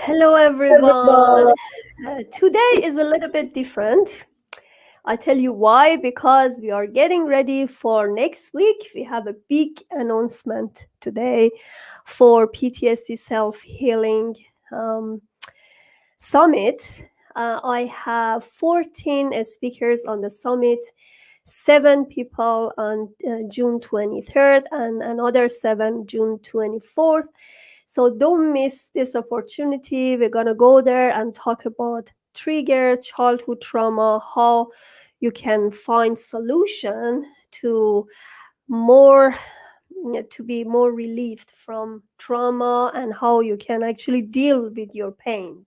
Hello, everyone. Today is a little bit different. I tell you why, because we are getting ready for next week. We have a big announcement today for PTSD Self-Healing um, Summit. I have 14 speakers on the summit, 7 people on June 23rd, and another 7 June 24th. So don't miss this opportunity. We're going to go there and talk about trigger childhood trauma, how you can find solution to more to be more relieved from trauma and how you can actually deal with your pain.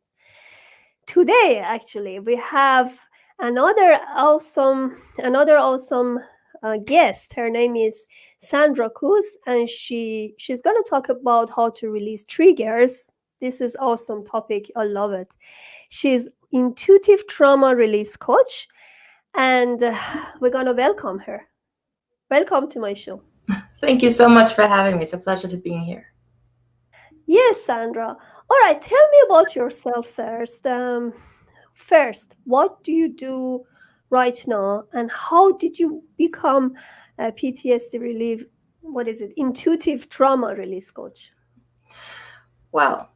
Today actually we have another awesome guest. Her name is Sandra Cooze, and she's going to talk about how to release triggers. This is awesome topic. I love it. She's intuitive trauma release coach, and we're going to welcome her. Welcome to my show. Thank you so much for having me. It's a pleasure to be here. Yes, Sandra. All right, tell me about yourself first. First, what do you do right now, and how did you become a PTSD relief? What is it? Intuitive trauma release coach. Well,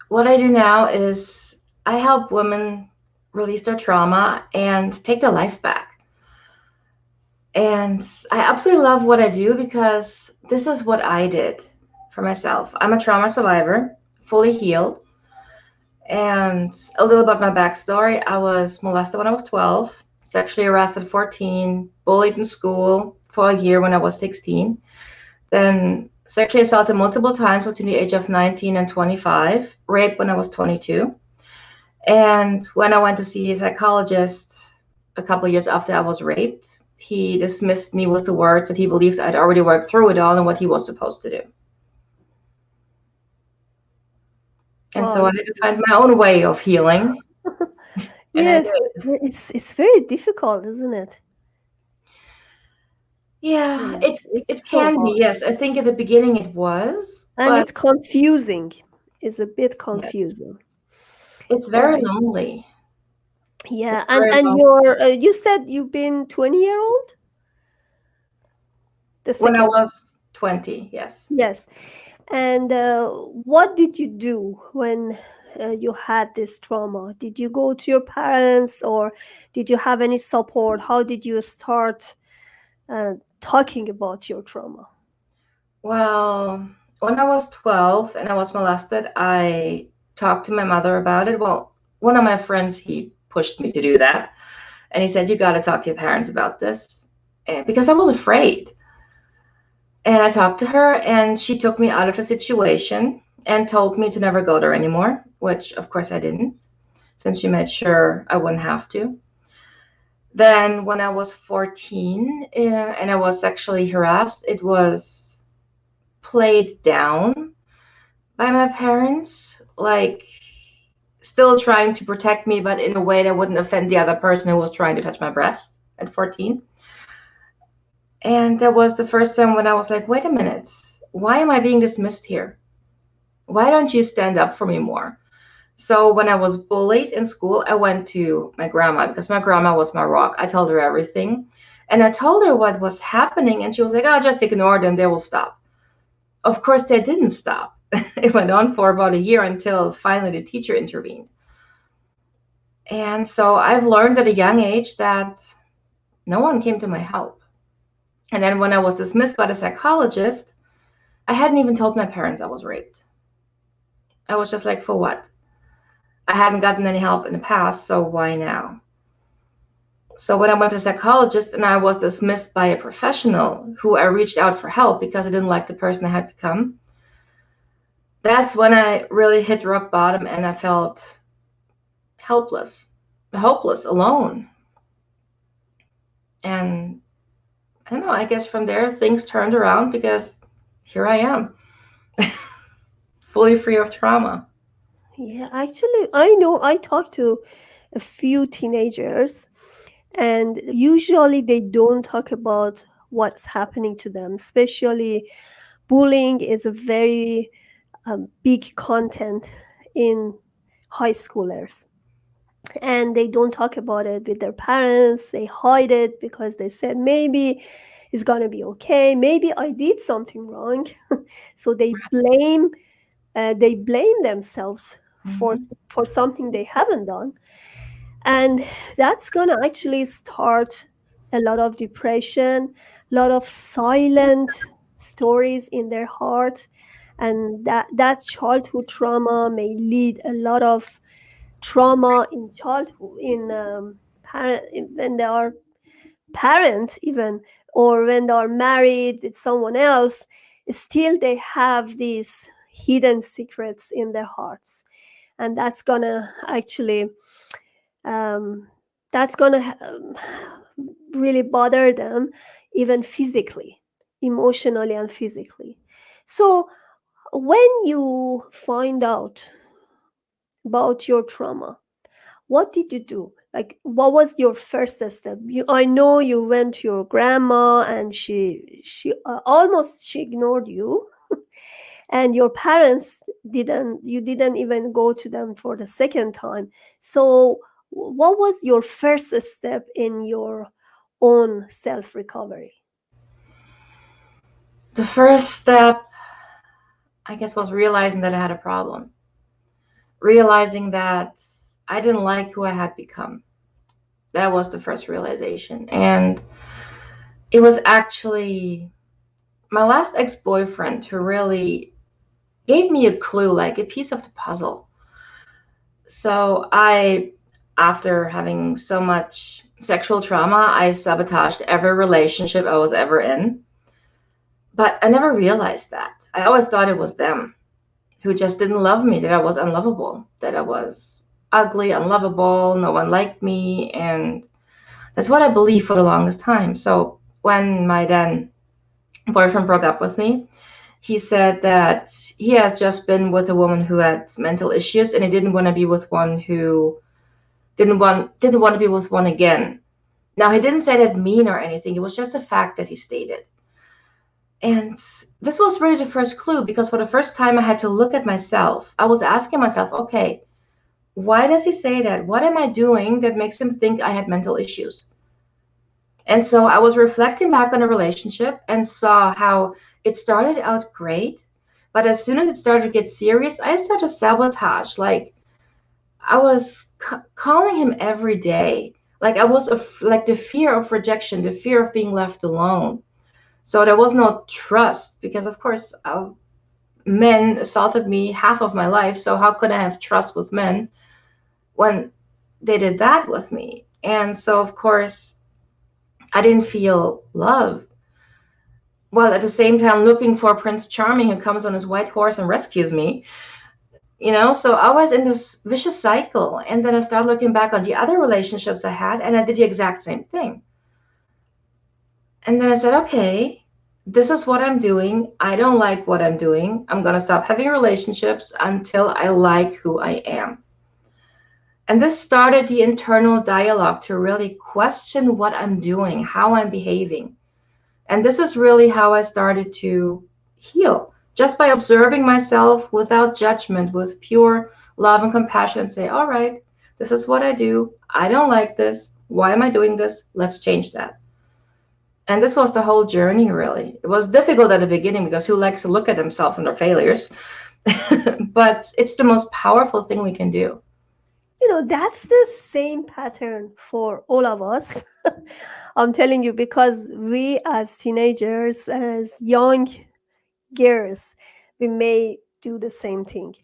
what I do now is I help women release their trauma and take their life back. And I absolutely love what I do because this is what I did for myself. I'm a trauma survivor, fully healed. And a little about my backstory. I was molested when I was 12, sexually harassed at 14, bullied in school for a year when I was 16. Then sexually assaulted multiple times between the age of 19 and 25, raped when I was 22. And when I went to see a psychologist a couple of years after I was raped, he dismissed me with the words that he believed I'd already worked through it all and what he was supposed to do. And so I had to find my own way of healing. Yes, it's very difficult, isn't it? Yeah, it so can be. hard. Yes, I think at the beginning it was, And but it's confusing. It's a bit yes, confusing. it's All very right. lonely. Yeah, It's and very and lonely. you said you've been 20-year-old? The When I second. was 20, yes. Yes. And what did you do when you had this trauma? Did you go to your parents, or did you have any support? How did you start talking about your trauma? Well, when I was 12 and I was molested, I talked to my mother about it. Well, one of my friends, he pushed me to do that. And he said, you got to talk to your parents about this. And because I was afraid. And I talked to her, and she took me out of the situation and told me to never go there anymore, which of course I didn't, since she made sure I wouldn't have to. Then when I was 14 and I was sexually harassed, it was played down by my parents, like still trying to protect me, but in a way that wouldn't offend the other person who was trying to touch my breasts at 14. And that was the first time when I was like, wait a minute, why am I being dismissed here? Why don't you stand up for me more? So when I was bullied in school, I went to my grandma because my grandma was my rock. I told her everything. And I told her what was happening. And she was like, oh, just ignore them. They will stop. Of course, they didn't stop. It went on for about a year until finally the teacher intervened. And so I've learned at a young age that no one came to my help. And then when I was dismissed by the psychologist, I hadn't even told my parents I was raped. I was just like, for what? I hadn't gotten any help in the past, so why now? So when I went to a psychologist and I was dismissed by a professional who I reached out for help because I didn't like the person I had become, that's when I really hit rock bottom and I felt helpless, hopeless, alone. And I don't know, I guess from there things turned around because here I am, fully free of trauma. Yeah, actually, I know I talked to a few teenagers, and usually they don't talk about what's happening to them, especially bullying is a very big content in high schoolers, and they don't talk about it with their parents. They hide it because they said maybe it's gonna be okay, maybe I did something wrong. So they blame themselves for Mhm. for something they haven't done, and that's gonna actually start a lot of depression, a lot of silent stories in their heart, and that childhood trauma may lead a lot of trauma in childhood, in when they are parents even, or when they are married with someone else. Still they have these hidden secrets in their hearts, and um, that's gonna really bother them, even physically, emotionally and physically. So when you find out about your trauma, what did you do? Like, what was your first step? I know you went to your grandma, and she ignored you, and your parents didn't. You didn't even go to them for the second time. So, what was your first step in your own self recovery? The first step, I guess, was realizing that I had a problem, realizing that I didn't like who I had become. That was the first realization. And it was actually my last ex-boyfriend who really gave me a clue, like a piece of the puzzle. So after having so much sexual trauma, I sabotaged every relationship I was ever in. But I never realized that. I always thought it was them who just didn't love me, that I was unlovable, that I was ugly, unlovable, no one liked me. And that's what I believed for the longest time. So when my then boyfriend broke up with me, he said that he has just been with a woman who had mental issues, and he didn't want to be with one who didn't want to be with one again. Now, he didn't say that mean or anything. It was just a fact that he stated. And this was really the first clue, because for the first time I had to look at myself. I was asking myself, okay, why does he say that? What am I doing that makes him think I had mental issues? And so I was reflecting back on a relationship and saw how it started out great, but as soon as it started to get serious, I started to sabotage. Like, I was calling him every day. Like, I was like the fear of rejection, the fear of being left alone. So there was no trust, because of course men assaulted me half of my life. So how could I have trust with men when they did that with me? And so of course I didn't feel loved. Well, at the same time, looking for Prince Charming who comes on his white horse and rescues me, so I was in this vicious cycle. And then I started looking back on the other relationships I had, and I did the exact same thing. And then I said, okay, this is what I'm doing. I don't like what I'm doing. I'm going to stop having relationships until I like who I am. And this started the internal dialogue to really question what I'm doing, how I'm behaving. And this is really how I started to heal, just by observing myself without judgment, with pure love and compassion, and say, all right, this is what I do. I don't like this. Why am I doing this? Let's change that. And this was the whole journey, really. It was difficult at the beginning, because who likes to look at themselves and their failures? But it's the most powerful thing we can do. That's the same pattern for all of us. I'm telling you, because we as teenagers, as young girls, we may do the same thing.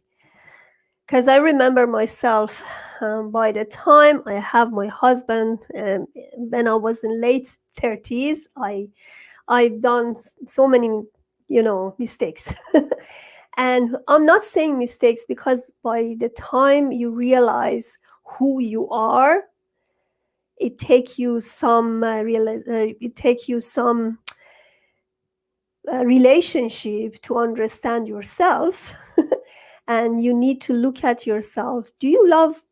Because I remember myself, by the time I have my husband, when I was in late 30s, I've done so many, mistakes. And I'm not saying mistakes, because by the time you realize who you are, it take you some relationship to understand yourself. And you need to look at yourself. Do you love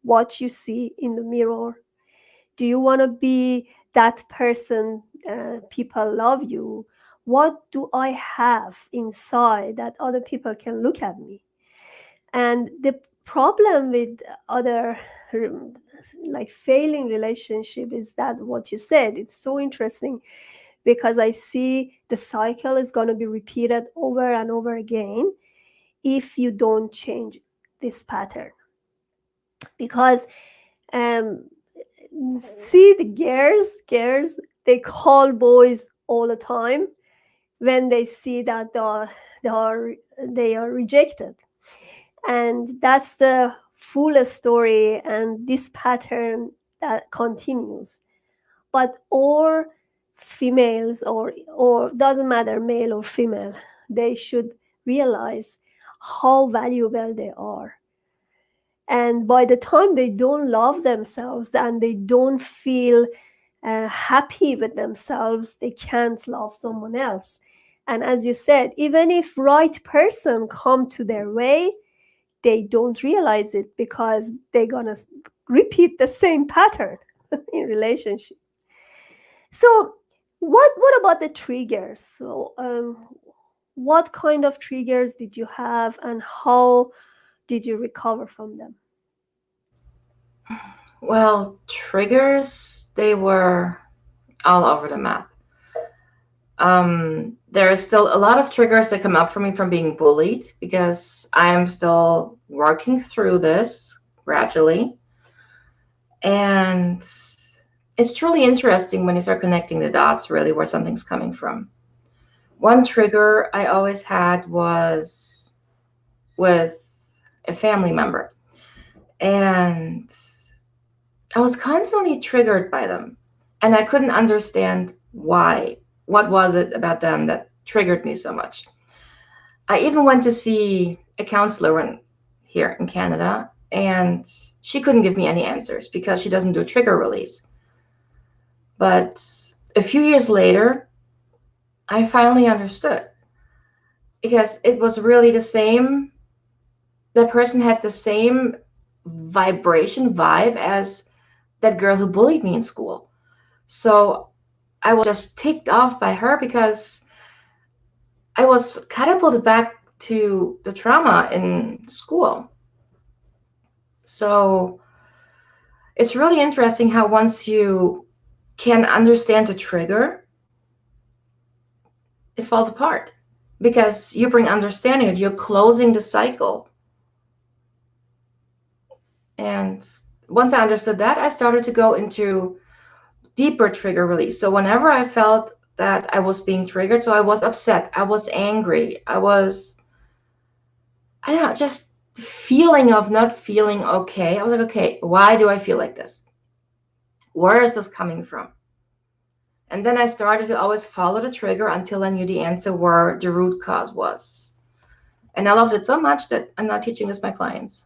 what you see in the mirror? Do you want to be that person? People love you. What do I have inside that other people can look at me? And problem with other like failing relationship is that what you said, it's so interesting, because I see the cycle is going to be repeated over and over again if you don't change this pattern. Because um see, the girls, they call boys all the time when they see that they are they are rejected, and that's the full story, and this pattern that continues. But or females, or doesn't matter, male or female, they should realize how valuable they are. And by the time they don't love themselves and they don't feel happy with themselves, they can't love someone else. And as you said, even if right person come to their way, they don't realize it because they're gonna repeat the same pattern in relationship. So what about the triggers? So what kind of triggers did you have, and how did you recover from them? Well, triggers, they were all over the map. There is still a lot of triggers that come up for me from being bullied, because I am still working through this gradually. And it's truly interesting when you start connecting the dots, really, where something's coming from. One trigger I always had was with a family member. And I was constantly triggered by them. And I couldn't understand why. What was it about them that triggered me so much? I even went to see a counselor here in Canada, and she couldn't give me any answers because she doesn't do trigger release. But a few years later, I finally understood, because it was really the same. That person had the same vibe as that girl who bullied me in school. So I was just ticked off by her because I was catapulted back to the trauma in school. So it's really interesting how once you can understand the trigger, it falls apart, because you bring understanding, you're closing the cycle. And once I understood that, I started to go into deeper trigger release. So whenever I felt that I was being triggered, so I was upset, I was angry, I don't know, just feeling of not feeling okay. I was like, okay, why do I feel like this? Where is this coming from? And then I started to always follow the trigger until I knew the answer where the root cause was. And I loved it so much that I'm now teaching this to my clients.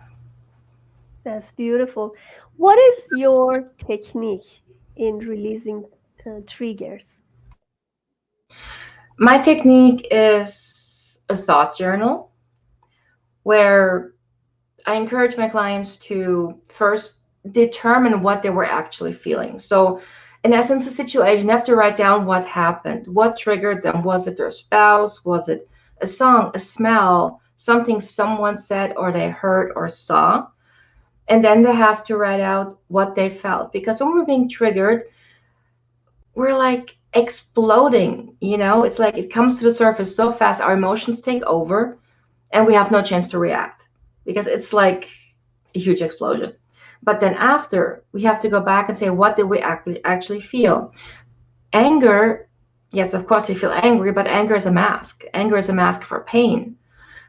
That's beautiful. What is your technique in releasing triggers? My technique is a thought journal, where I encourage my clients to first determine what they were actually feeling. So in essence, the situation, you have to write down what happened, what triggered them. Was it their spouse? Was it a song, a smell, something someone said or they heard or saw? And then they have to write out what they felt. Because when we're being triggered, we're like exploding, it's like it comes to the surface so fast, our emotions take over, and we have no chance to react, because it's like a huge explosion. But then after, we have to go back and say, what did we actually feel? Anger, yes, of course you feel angry, but anger is a mask. Anger is a mask for pain.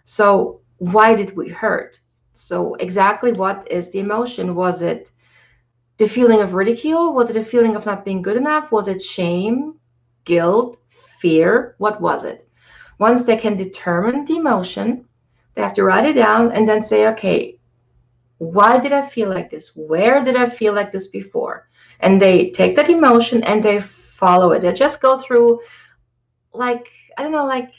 So why did we hurt? So exactly what is the emotion? Was it the feeling of ridicule? Was it a feeling of not being good enough? Was it shame, guilt, fear? What was it? Once they can determine the emotion, they have to write it down and then say, okay, why did I feel like this? Where did I feel like this before? And they take that emotion and they follow it. They just go through, like, I don't know, like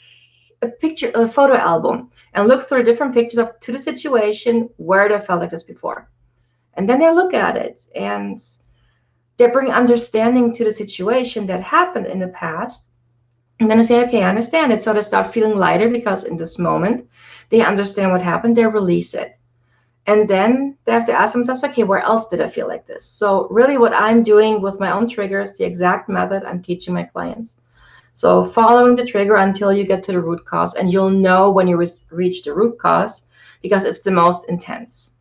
a photo album, and look through different pictures to the situation where they felt like this before. And then they look at it and they bring understanding to the situation that happened in the past. And then I say, okay, I understand it. So they start feeling lighter, because in this moment, they understand what happened, they release it. And then they have to ask themselves, okay, where else did I feel like this? So really what I'm doing with my own triggers, the exact method I'm teaching my clients. So following the trigger until you get to the root cause, and you'll know when you reach the root cause because it's the most intense.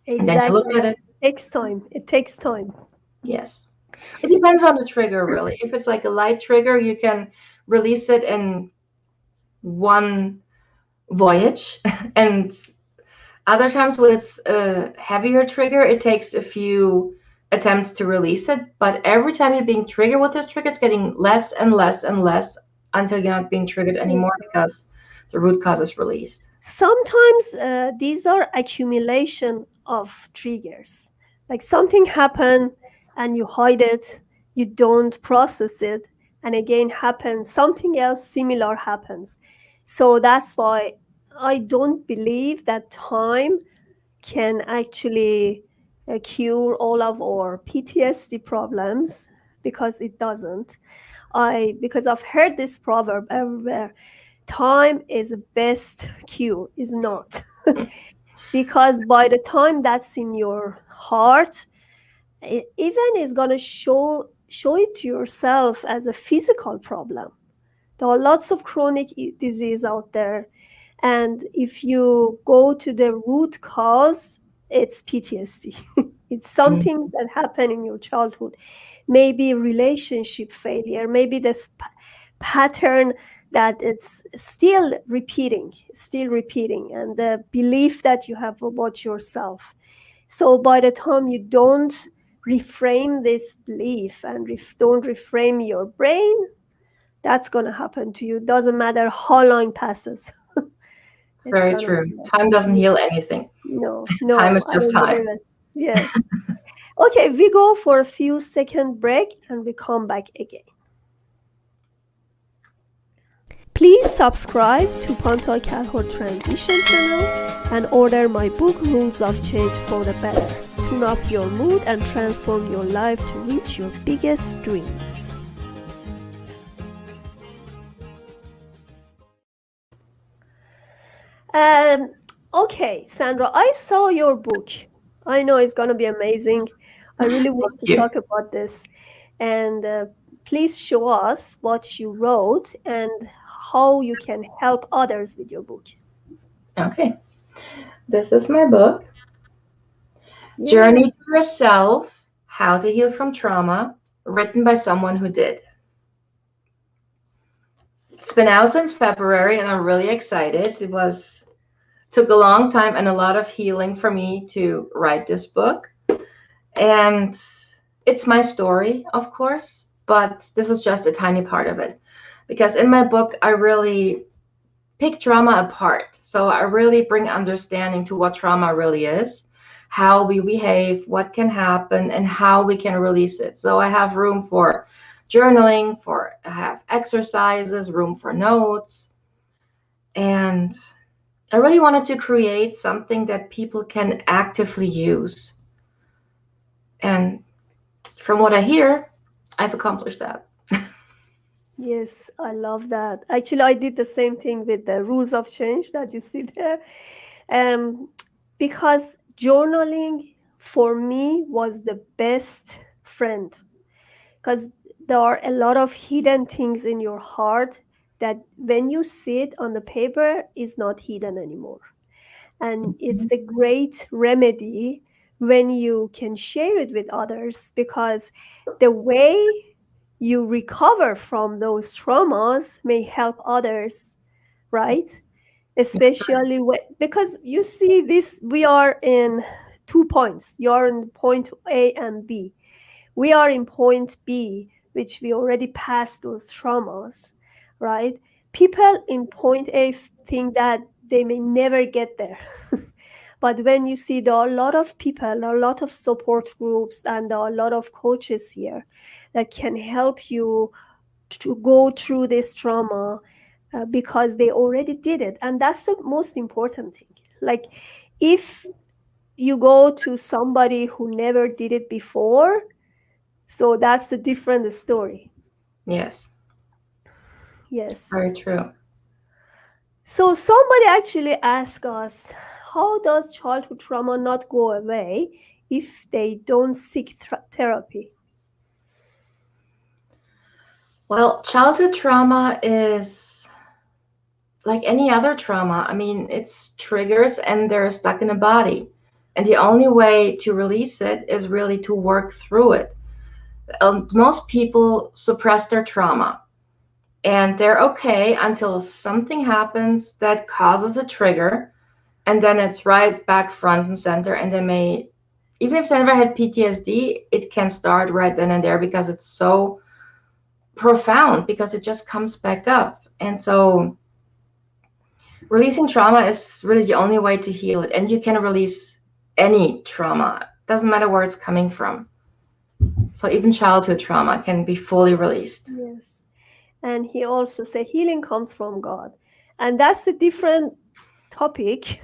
And then you look Exactly. at it. It takes time. It takes time. Yes. It depends on the trigger, really. If it's like a light trigger, you can release it in one voyage. And other times when it's a heavier trigger, it takes a few attempts to release it. But every time you're being triggered with this trigger, it's getting less and less and less until you're not being triggered Yeah. anymore because the root cause is released. Sometimes these are accumulation of triggers. Like something happened and you hide it, you don't process it, and again happens, something else similar happens. So that's why I don't believe that time can actually cure all of our PTSD problems, because it doesn't. Because I've heard this proverb everywhere: time is the best cure. Is not. Because by the time that's in your heart, it even is going to show it to yourself as a physical problem. There are lots of chronic disease out there, and if you go to the root cause, it's PTSD. It's Mm. something that happened in your childhood, maybe relationship failure, maybe this pattern that it's still repeating, and the belief that you have about yourself. So by the time you don't reframe this belief and don't reframe your brain, that's going to happen to you. Doesn't matter how long passes. It's It's very going to true. be like Time that. doesn't heal anything. No, Time is no, I just don't time. believe it. Yes. Okay, we go for a few second break and we come back again. Please subscribe to Pantea Kalhor Transition channel and order my book Rules of Change for the Better. Tune up your mood and transform your life to reach your biggest dreams. Um, okay, Sandra, I saw your book. I know it's going to be amazing. I really want to Thank you. talk about this. And please show us what you wrote and how you can help others with your book. Okay. This is my book, Yeah. Journey to Yourself, How to Heal from Trauma, written by someone who did. It's been out since February and I'm really excited. Took a long time and a lot of healing for me to write this book. And it's my story, of course, but this is just a tiny part of it. Because in my book, I really pick trauma apart. So I really bring understanding to what trauma really is, how we behave, what can happen, and how we can release it. So I have room for journaling, I have exercises, room for notes. And I really wanted to create something that people can actively use. And from what I hear, I've accomplished that. Yes, I love that. Actually, I did the same thing with the rules of change that you see there. Um, because journaling for me was the best friend, because there are a lot of hidden things in your heart that when you see it on the paper is not hidden anymore. And it's a great remedy when you can share it with others, because the way you recover from those traumas may help others, right? Especially because you see this, we are in 2 points. You are in point A and B. We are in point B, which we already passed those traumas, right? People in point A think that they may never get there. But when you see there are a lot of people, a lot of support groups, and there are a lot of coaches here that can help you to go through this trauma, because they already did it. And that's the most important thing. Like, if you go to somebody who never did it before, so that's the different story. Yes, Yes. very true. So somebody actually asked us, how does childhood trauma not go away if they don't seek therapy? Well, childhood trauma is like any other trauma. I mean, it's triggers and they're stuck in the body. And the only way to release it is really to work through it. Most people suppress their trauma and they're okay until something happens that causes a trigger. And then it's right back front and center. And they may, even if they never had PTSD, it can start right then and there because it's so profound, because it just comes back up. And so releasing trauma is really the only way to heal it. And you can release any trauma. Doesn't matter where it's coming from. So even childhood trauma can be fully released. Yes. And he also said healing comes from God. And that's a different topic.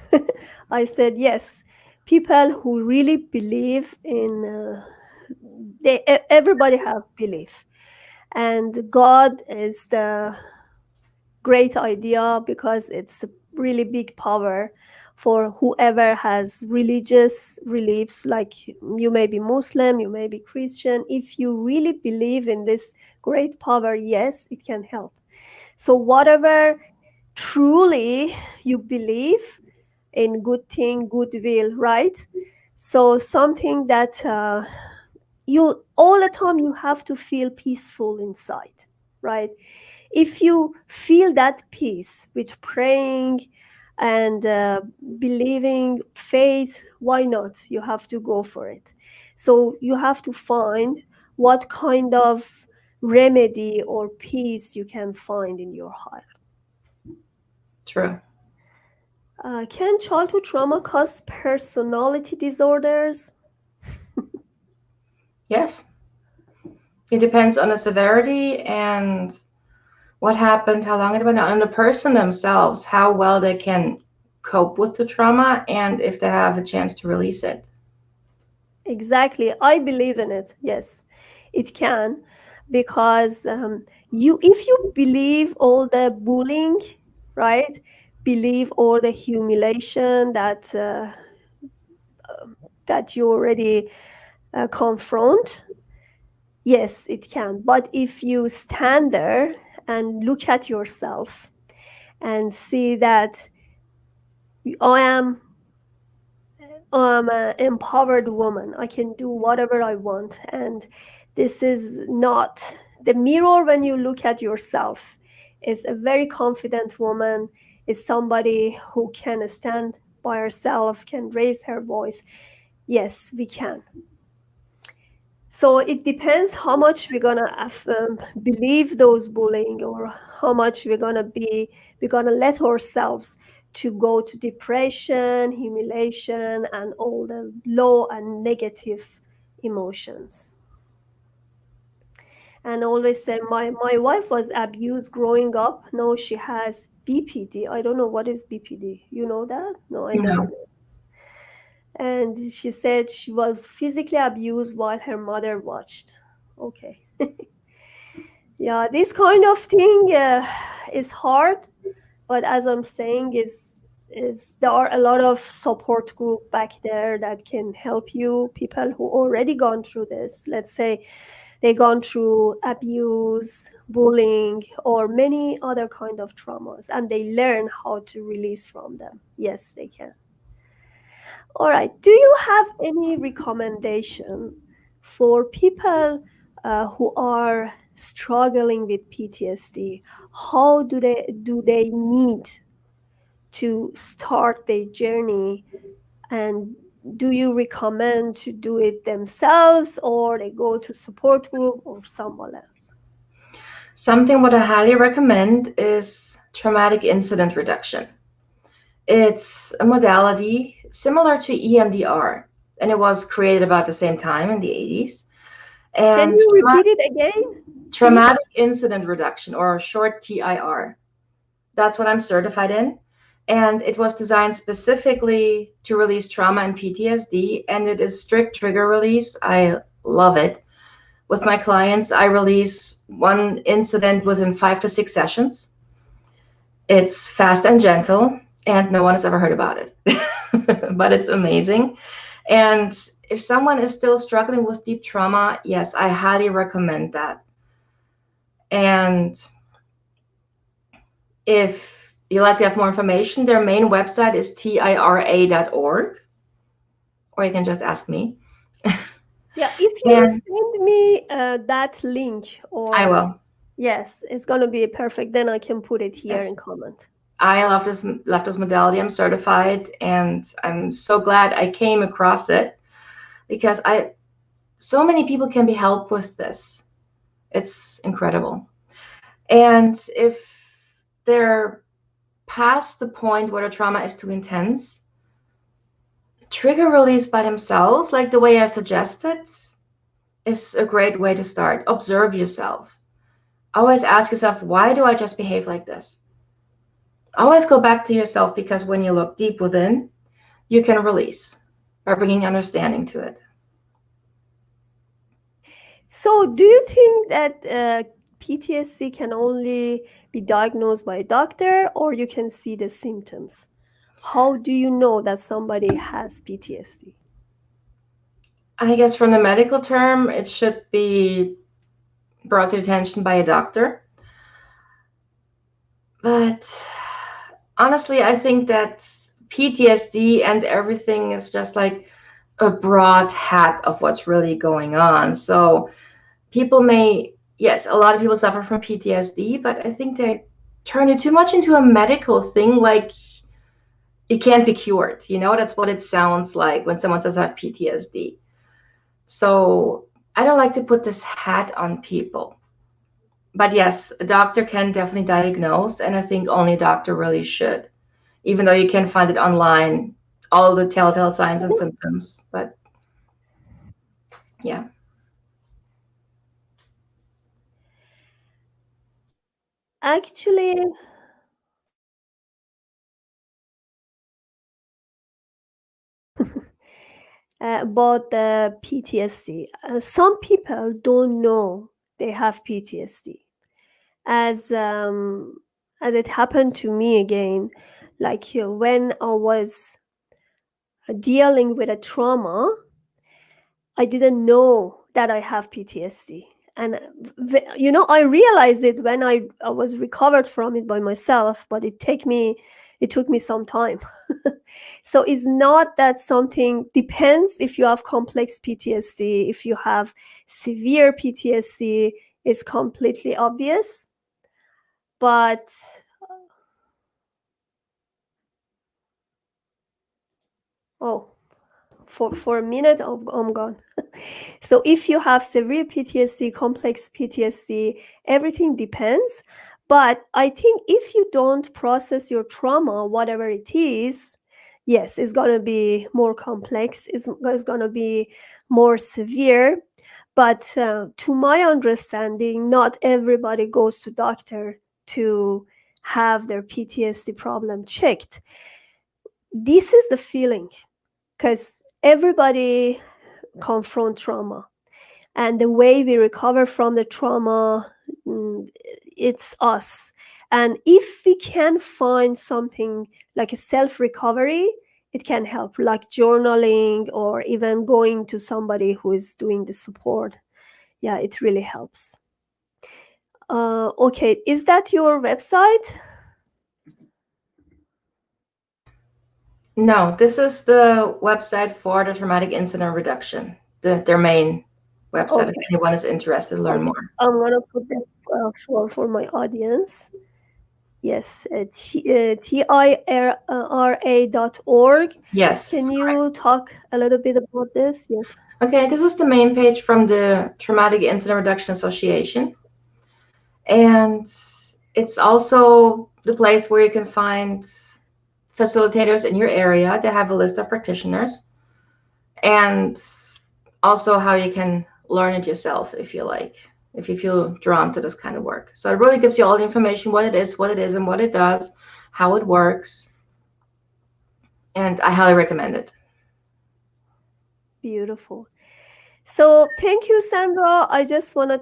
I said, yes, people who really believe in, everybody have belief. And God is the great idea because it's a really big power for whoever has religious beliefs, like you may be Muslim, you may be Christian. If you really believe in this great power, yes, it can help. So whatever truly you believe in, good thing, goodwill, right? So something that you all the time you have to feel peaceful inside, right? If you feel that peace with praying and believing, faith, why not? You have to go for it. So you have to find what kind of remedy or peace you can find in your heart. True. Can childhood trauma cause personality disorders? Yes. It depends on the severity and what happened, how long it went on, and the person themselves, how well they can cope with the trauma and if they have a chance to release it. Exactly. I believe in it. Yes, it can. Because if you believe all the bullying, right? Believe all the humiliation that you already confront, yes, it can. But if you stand there and look at yourself and see that I am I'm an empowered woman. I can do whatever I want. And this is not the mirror when you look at yourself is a very confident woman, is somebody who can stand by herself, can raise her voice. Yes, we can. So it depends how much we're gonna believe those bullying, or how much we're gonna let ourselves to go to depression, humiliation, and all the low and negative emotions. And always say, my wife was abused growing up. No, she has BPD. I don't know what is BPD. You know that? No, I never No. knew. And she said she was physically abused while her mother watched. Okay. Yeah, this kind of thing is hard, but as I'm saying, is there are a lot of support group back there that can help you. People who already gone through this, let's say they gone through abuse, bullying, or many other kind of traumas, and they learn how to release from them. Yes, they can. All right. Do you have any recommendation for people who are struggling with PTSD? How do they need to start their journey? And do you recommend to do it themselves, or they go to support group or someone else? Something what I highly recommend is traumatic incident reduction. It's a modality similar to EMDR, and it was created about the same time in the 80s. Can And you repeat it again, please? traumatic incident reduction, or short TIR. That's what I'm certified in. And it was designed specifically to release trauma and PTSD, and it is strict trigger release. I love it. With my clients, I release one incident within 5 to 6 sessions. It's fast and gentle, and no one has ever heard about it. but it's amazing. And if someone is still struggling with deep trauma, yes, I highly recommend that. And if you'd like to have more information, their main website is tira.org, or you can just ask me. Yeah, if you And send me that link, I or will. yes, it's gonna be perfect. Then I can put it here Yes. in comment. I love this modality. I'm certified, and I'm so glad I came across it, because so many people can be helped with this. It's incredible. And if they're past the point where the trauma is too intense, trigger release by themselves, like the way I suggested, is a great way to start. Observe yourself. Always ask yourself, why do I just behave like this? Always go back to yourself, because when you look deep within, you can release by bringing understanding to it. So, do you think that PTSD can only be diagnosed by a doctor, or you can see the symptoms? How do you know that somebody has PTSD? I guess from the medical term, it should be brought to attention by a doctor. But honestly, I think that PTSD and everything is just like a broad hat of what's really going on. So people yes, a lot of people suffer from PTSD, but I think they turn it too much into a medical thing, like it can't be cured. That's what it sounds like when someone says I have PTSD. So I don't like to put this hat on people. But yes, a doctor can definitely diagnose, and I think only a doctor really should, even though you can find it online, all the telltale signs and symptoms. But yeah. Actually, about the PTSD, some people don't know they have PTSD. As as it happened to me again, like when I was dealing with a trauma, I didn't know that I have PTSD. And I realized it when I was recovered from it by myself, but it took me some time. So it's not that something depends if you have complex PTSD, if you have severe PTSD, it's completely obvious. But oh, for a minute, I'm gone. So if you have severe PTSD, complex PTSD, everything depends. But I think if you don't process your trauma, whatever it is, yes, it's going to be more complex. It's going to be more severe. But to my understanding, not everybody goes to doctor to have their PTSD problem checked. This is the feeling, because everybody confront trauma, and the way we recover from the trauma, it's us. And if we can find something like a self-recovery, it can help, like journaling or even going to somebody who is doing the support. Yeah, it really helps. Okay, is that your website? No, this is the website for the traumatic incident reduction, their main website, if Okay, anyone is interested to learn more. I'm gonna put this for my audience. Yes, TIRA.org. Yes. Can you talk a little bit about this? Yes. Okay, this is the main page from the Traumatic Incident Reduction Association. And it's also the place where you can find facilitators in your area to have a list of practitioners, and also how you can learn it yourself if you like, if you feel drawn to this kind of work. So it really gives you all the information, what it is and what it does, how it works, and I highly recommend it. Beautiful. So thank you, Sandra. I just want to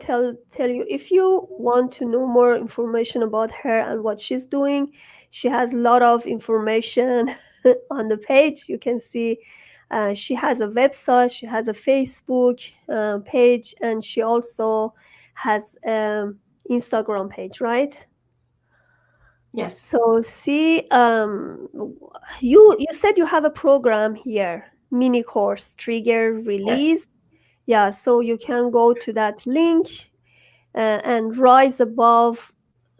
tell you, if you want to know more information about her and what she's doing, she has a lot of information on the page. You can see she has a website, she has a Facebook page, and she also has Instagram page, right? Yes. So see, you said you have a program here, mini course, trigger Yes. release. Yeah, so you can go to that link and rise above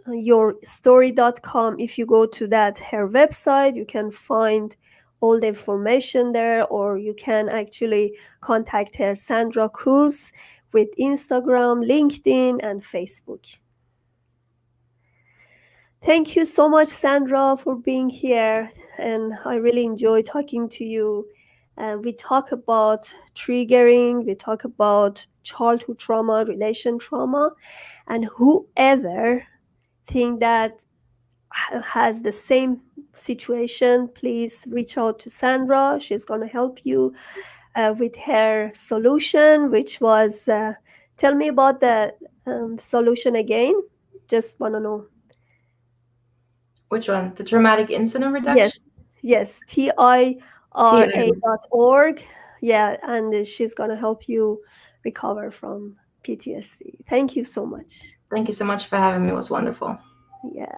your story.com. If you go to that her website, you can find all the information there, or you can actually contact her, Sandra Cooze, with Instagram, LinkedIn, and Facebook. Thank you so much, Sandra, for being here. And I really enjoy talking to you. We talk about triggering, we talk about childhood trauma, relation trauma, and whoever think that has the same situation, please reach out to Sandra. She's going to help you with her solution, which was, tell me about the solution again. Just want to know. Which one? The traumatic incident Yes, reduction? yes, TI. TIRA.org. Yeah, and she's going to help you recover from PTSD. Thank you so much. Thank you so much for having me. It was wonderful. Yeah.